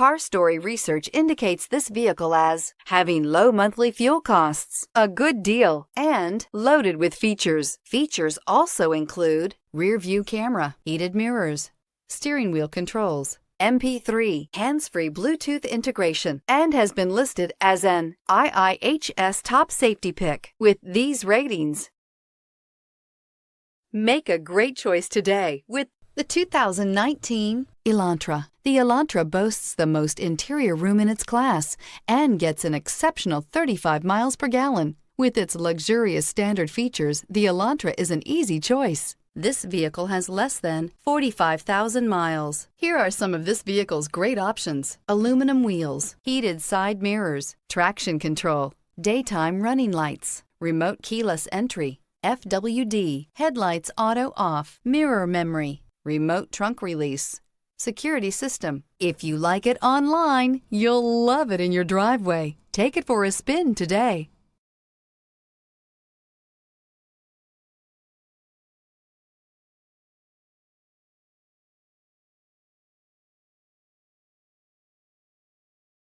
Car Story research indicates this vehicle as having low monthly fuel costs, a good deal, and loaded with features. Features also include rear-view camera, heated mirrors, steering wheel controls, MP3, hands-free Bluetooth integration, and has been listed as an IIHS top safety pick with these ratings. Make a great choice today with the 2019 Elantra. The Elantra boasts the most interior room in its class and gets an exceptional 35 miles per gallon. With its luxurious standard features, the Elantra is an easy choice. This vehicle has less than 45,000 miles. Here are some of this vehicle's great options: aluminum wheels, heated side mirrors, traction control, daytime running lights, remote keyless entry, FWD, headlights auto off, mirror memory, remote trunk release, security system. If you like it online, you'll love it in your driveway. Take it for a spin today.